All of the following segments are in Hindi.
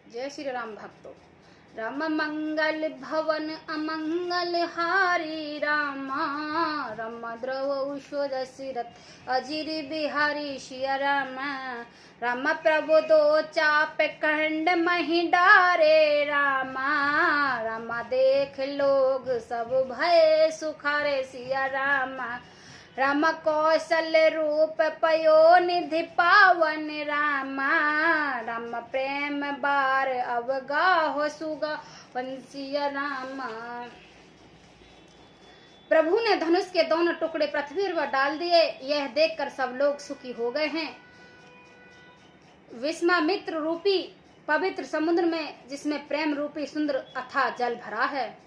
जय श्री राम भक्तों। राम मंगल भवन अमंगल हारी रामा, राम द्रव दशरथ अजिर बिहारी सिया राम। राम प्रभु दो चाप खंड मही डारे रामा, रामा देख लोग सब भय सुखारे सिया रामा। राम कौशल रूप पयो निधि पावन रामा, राम प्रेम बार अवगाह सुगा वंशिया रामा। प्रभु ने धनुष के दोनों टुकड़े पृथ्वी पर डाल दिए। यह देखकर सब लोग सुखी हो गए हैं। विश्वामित्र रूपी पवित्र समुद्र में, जिसमें प्रेम रूपी सुंदर अथाह जल भरा है,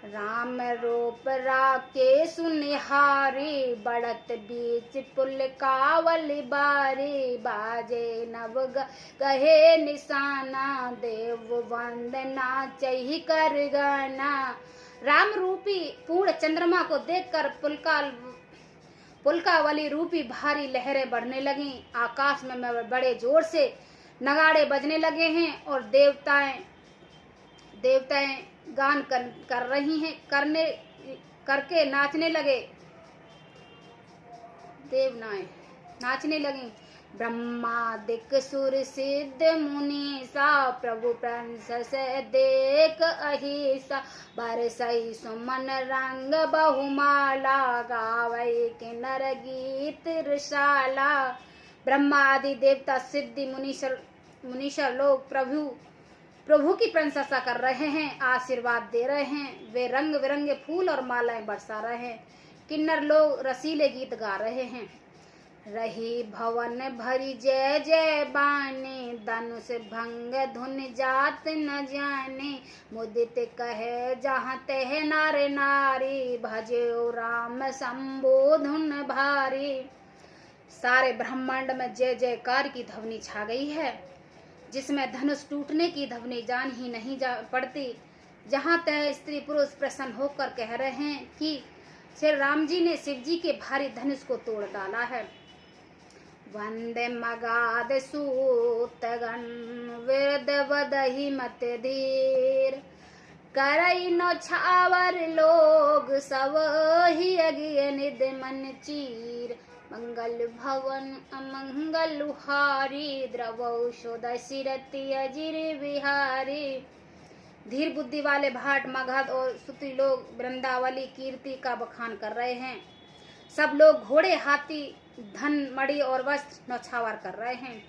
राम रूप राके सुनिहारी, बढ़त बीच पुल कावल बारी, बाजे नव गहे निशाना, देव वंदना चही कर गाना। राम रूपी पूर्ण चंद्रमा को देखकर पुलकावली रूपी भारी लहरें बढ़ने लगी। आकाश में बड़े जोर से नगाड़े बजने लगे हैं और देवताएं गान कर रही हैं, करके नाचने लगे। देवनाएं नाचने लगी। ब्रह्मादिक सुर सिद्ध मुनि सा, प्रभु प्रंस से देख अहिसा, बरसई सुमन रंग बहुमाला, गावई किन्नर गीत रसाला। ब्रह्मा आदि देवता सिद्धि मुनीश्वर लोग प्रभु की प्रशंसा कर रहे हैं, आशीर्वाद दे रहे हैं। वे रंग बिरंगे फूल और मालाएं बरसा रहे हैं। किन्नर लोग रसीले गीत गा रहे हैं। रही भवन भरी जय जय बानी, धनुष भंग धुन जात न जाने, मुदित कहे जहाँ तह नार नारी, भजो राम शंभो धुन भारी। सारे ब्रह्मांड में जय जयकार की ध्वनि छा गई है, जिसमें धनुष टूटने की ध्वनि जान ही नहीं पड़ती। जहाँ तह स्त्री पुरुष प्रसन्न होकर कह रहे हैं कि श्री राम जी ने शिव जी के भारी धनुष को तोड़ डाला है। वंदे मगाध सूतगण वेद वदहि मत धीर, करई नो छावर लोग सब ही अगिय निध मन चीर। मंगल भवन अमंगल हारी, द्रवौ दशरथि अजिर बिहारी। धीर बुद्धि वाले भाट मगध और सुती लोग वृंदावली कीर्ति का बखान कर रहे हैं। सब लोग घोड़े हाथी धन मणि और वस्त्र नौछावर कर रहे हैं।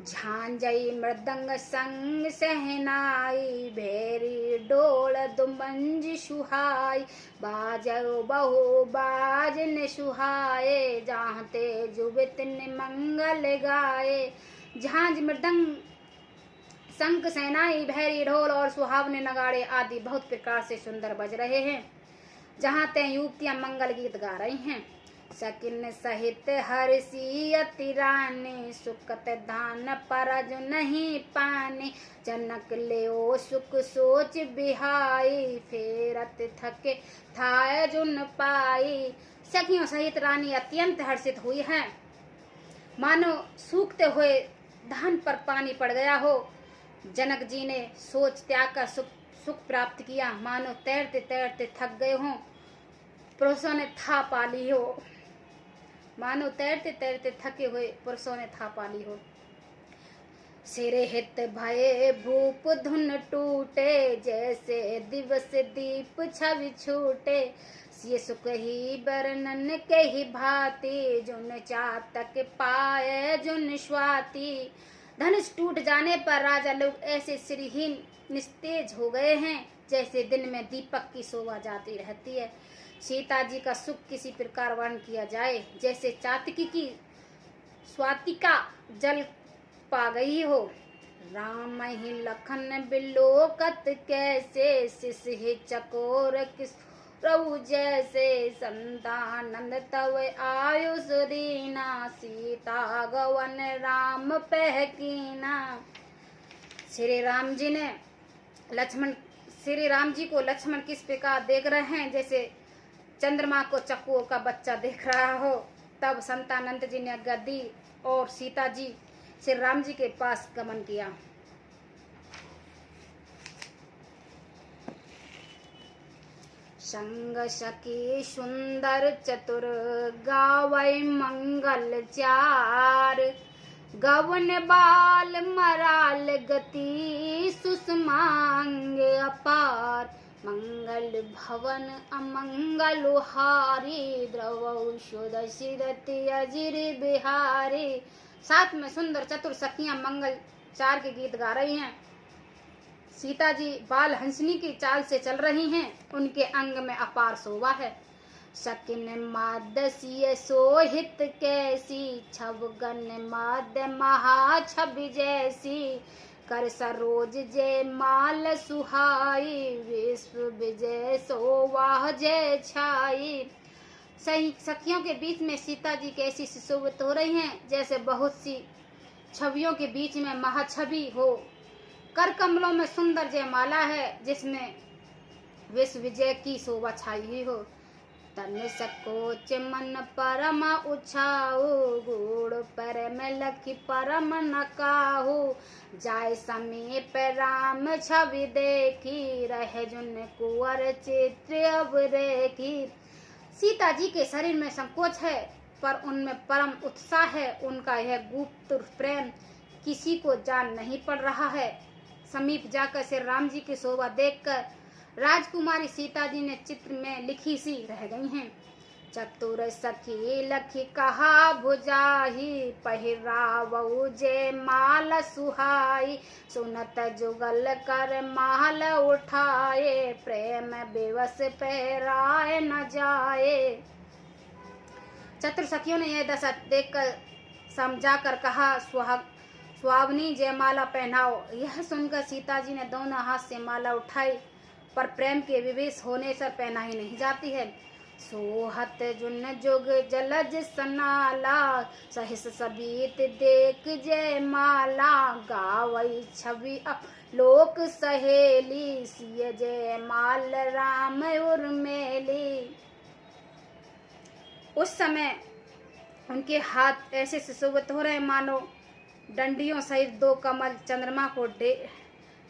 झांझई मृदंग संग सहनाई, भेरी डोल दुमंज सुहाई, बाजो बहु बाजन सुहाए, जाहते जुबित मंगल गाए। झांझ मृदंग शंख सेनाई भैरी ढोल और सुहावने नगाड़े आदि बहुत प्रकार से सुंदर बज रहे हैं। जहाँ ते युवतियां मंगल गीत गा रही हैं। सकिन सहित हर्षी अति रानी, सुकत धान परज नहीं पानी, जनक ले सुख सोच बिहाई, फेरत थके थाय जुन पाई। सखियों सहित रानी अत्यंत हर्षित हुई है, मानो सूखते हुए धान पर पानी पड़ गया हो। जनक जी ने सोच त्याग कर सुख प्राप्त किया, मानो तैरते तैरते थक गए हों, पुरुषों ने था पाली हो। मानो तैरते तैरते थके हुए पुरुषों ने था पाली हो। सिरे हित भये भूप धुन टूटे, जैसे दिवस दीप छवि छूटे, ये सुख ही बरनन के ही भांति, जुन चातक पाए जुन स्वाति। धनुष टूट जाने पर राजा लोग ऐसे श्रीहीन निस्तेज हो गए हैं, जैसे दिन में दीपक की शोभा जाती रहती है। सीता जी का सुख किसी प्रकार वर्णन किया जाए, जैसे चातकी की स्वातिका जल पा गई हो। राम ही लखन बिलोकत कैसे, शिष ही चकोर किस प्रभु जैसे, संतानंद तव आयुष दीना, सीता गवन राम पहकीना। श्री राम जी को लक्ष्मण किस प्रकार देख रहे हैं, जैसे चंद्रमा को चकोर का बच्चा देख रहा हो। तब संतानंद जी ने गद्दी और सीता जी श्री राम जी के पास गमन किया। संग सखी सुंदर चतुर गावै मंगल चार, गवन बाल मराल गति सुषमांग अपार, मंगल भवन अमंगल हारी, द्रवौ दशरथि अजिर बिहारी। साथ में सुंदर चतुर सखियां मंगल चार के गीत गा रही हैं। सीता जी बाल हंसनी की चाल से चल रही हैं, उनके अंग में अपार शोभा है। शकिन मादसीय सोहित कैसी, छवगन माद महा छवि जैसी, कर सरोज जय माल सुहाई, विश्व विजय सोवाह जय छाई। सखियों के बीच में सीता जी कैसी सुशोभित हो रही हैं, जैसे बहुत सी छवियों के बीच में महाछवि हो। कर कमलों में सुंदर जयमाला है, जिसमें विश्व विजय की शोभा छाई हुई हो। तन सकोच मन परम उछाऊ, गुड़ पर में लखी परम नकाहू, जाय समीप राम छवि देखी, रह जुन कुंवर चित्र अब रेखी। सीता जी के शरीर में संकोच है, पर उनमें परम उत्साह है। उनका यह गुप्त प्रेम किसी को जान नहीं पड़ रहा है। समीप जाकर श्री राम जी की शोभा देखकर राजकुमारी सीता जी ने चित्र में लिखी सी रह गई हैं। चतुर सखी लखी कहा भुजाही, पहिरावऊ जे माल सुहाई, सुनत जुगल कर माल उठाए, प्रेम बेवस पहराए न जाए। चतुर सखियों ने यह दशा देखकर समझाकर कहा, सुहावनी जयमाला पहनाओ। यह सुनकर सीता जी ने दोनों हाथ से माला उठाई, पर प्रेम के विवेश होने से पहनाई नहीं जाती है। सोहत जुन जुग जलज सनाला, सहिस सबीत देख जय माला, गावई छवि लोक सहेली, सिय जय माल राम उर्मेली। उस समय उनके हाथ ऐसे सुशोभित हो रहे मानो डंडियों सहित दो कमल चंद्रमा को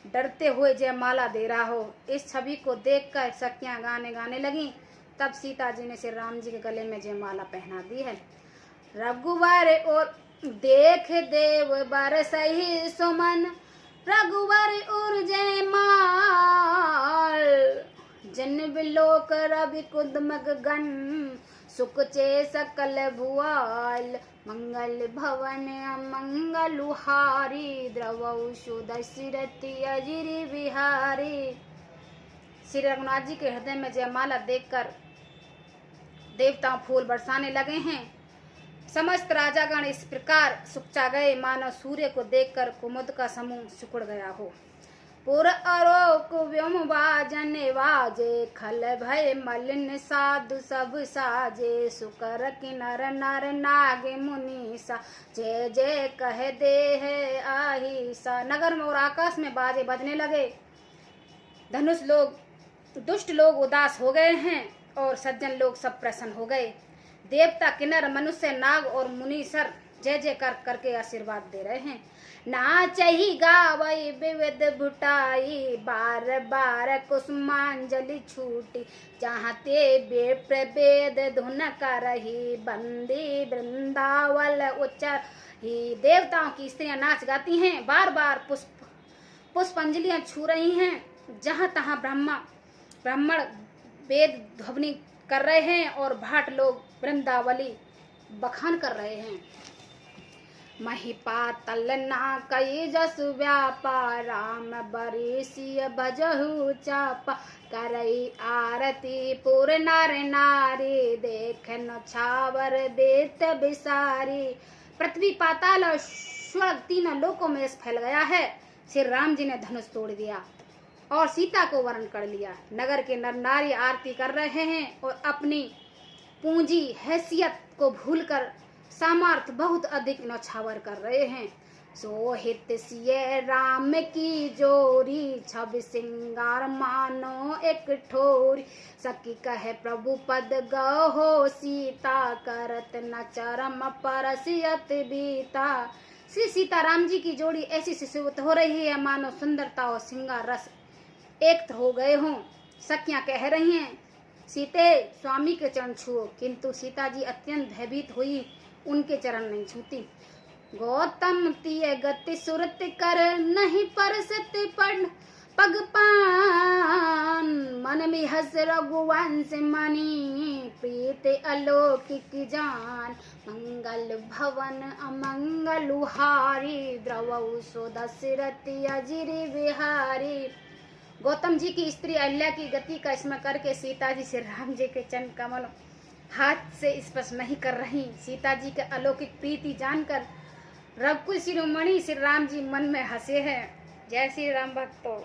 डरते हुए जयमाला दे रहा हो। इस छवि को देखकर सखियां गाने लगी। तब सीता जी ने श्री राम जी के गले में जयमाला पहना दी है। रघुवर और देख देव बरसहि सुमन, रघुवर और जयमाल, जन बिलोक रवि कुदमक गण, सुख चे सकल भुआल, मंगल भवन अमंगल हारी, द्रवौ दशरथि अजिर बिहारी। श्री रघुनाथ जी के हृदय में जयमाला देखकर देवता फूल बरसाने लगे हैं। समस्त राजागण इस प्रकार सुखचा गए, मानो सूर्य को देखकर कुमुद का समूह सिकुड़ गया हो। पुर आरोक व्योम बाजन वाजे, खल भय मलिन साधु सब साजे, सुकर किनर नर नाग मुनीसा, जय जय कह दे है आहिसा। नगर में और आकाश में बाजे बजने लगे। धनुष लोग दुष्ट लोग उदास हो गए हैं और सज्जन लोग सब प्रसन्न हो गए। देवता किन्नर मनुष्य नाग और मुनीसर जय जय करके आशीर्वाद दे रहे हैं। नाचहि गावई विविध भुटाई, बार बार कुसुमांजलि छूटी, जहाँ ते बेप्रभेद धुन करही, बंदी वृंदावल उच्चर ही। देवताओं की स्त्रियां नाच गाती हैं, बार बार पुष्पांजलियां छू रही हैं। जहाँ तहाँ ब्राह्मण वेद ध्वनि कर रहे हैं और भाट लोग वृंदावली बखान कर रहे हैं। महिपातल ना कई जस व्यापार, राम बरिसिय भजहु चापा, करई आरती पुर नर नारी, देखन छावर देत बिसारी। पृथ्वी पाताल और स्वर्ग तीनों लोकों में फैल गया है। श्री राम जी ने धनुष तोड़ दिया और सीता को वरण कर लिया। नगर के नर नारी आरती कर रहे हैं और अपनी पूंजी हैसियत को भूलकर सामर्थ बहुत अधिक नौछावर कर रहे हैं। सोहित सिय राम की जोरी, छब सिंगार मानो एक ठोरी। सखी कहे प्रभु पद गहो सीता, करत न चरम परसियत बीता। श्री सीताराम जी की जोड़ी ऐसी सुशोभित हो रही है मानो सुंदरता और श्रृंगार रस एक हो गए हों। सखियां कह रही हैं सीते स्वामी के चरण छुओ, किंतु सीता जी अत्यंत भयभीत हुई, उनके चरण नहीं छूती। गौतम तिय गति सुरत कर, नहीं परसत पढ़ पग पान। मन में हस रघुवंश मणि, प्रीत अलौकिक जान। मंगल भवन अमंगल हारी, द्रवौ सो दशरथ अजिर बिहारी। गौतम जी की स्त्री अहिल्या की गति का स्मरण करके सीता जी श्री राम जी के चरण कमल हाथ से स्पर्श नहीं कर रही। सीता जी के अलौकिक प्रीति जानकर रघुकुल शिरोमणि श्री राम जी मन में हंसे हैं। जय श्री राम भक्तों।